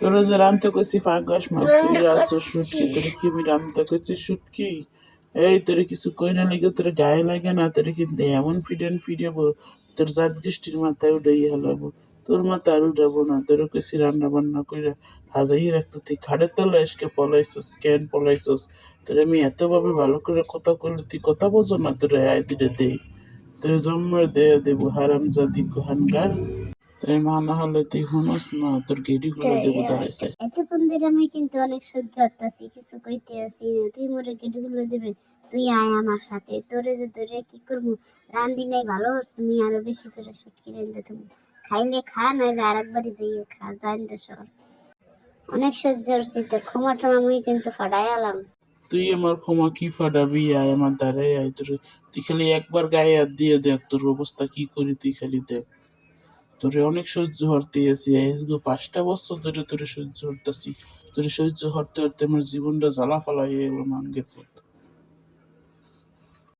তোরা যে রানতে কইছি পাঙ্গাস মাছ তুই রাঁধছো শুটকি, তোর কি আমি রানতে কইছি শুটকি? এই তোর কিছু কই না লিগে তোর গায়ে লাগে না, তোর কিন্তু এমন ফিডেন ফিডাবো তোর জাত গোষ্ঠীর মাথায় উঠাই হালাবো, তোর মাথা আর উঠাবো না। তোর কইছি রান্না বান্না কইরা হাজাই রাখতো, তুই খাড়ের তলে এসকে পলাইছস, কেন পলাইছস? তোর আমি এতভাবে ভালো করে কথা কইলে তুই কথা বোঝো না? তোর আয় দিলে দেই, তোর জন্মের দেয়া দেবো হারামজাদি কুহানগার। তোর মা না হলে তুই হুনস না, তোর গেডি গুলো দেবো দাঁড়াইছিস। এতক্ষণ ধরে আমি কিন্তু অনেক সহ্য করতেছি, কিছু কইতে আসি না, তুই মোরে কেটে দেবে। তুই আয় আমার সাথে, তোরে যে ধরে কি করবো। রান্দি নাই ভালো হচ্ছে, আমি আরো বেশি করে শুটকি রেঁধে দেবো। খাইলে খা, নইলে আর একবারই যাইয়ে খা, জান তো শহর। অনেক সহ্য করছি, তোর ক্ষমা টমা আমি কিন্তু ফাটাই আলাম। তুই আমার ক্ষমা কি ফাটাবি? আয় আমার দ্বারে আয়, তোর তুই খালি একবার গায়ে হাত দিয়ে দেখ তোর অবস্থা কি করি, তুই খালি দেখ। তোরে অনেক সহ্য হরতে আছি, 5টা বছর ধরে তোরে সহ্য হরতেছি। তোরে সহ্য হরতে হরতে আমার জীবনটা জ্বালা ফালা হয়ে গেল মাঙ্গের পথ।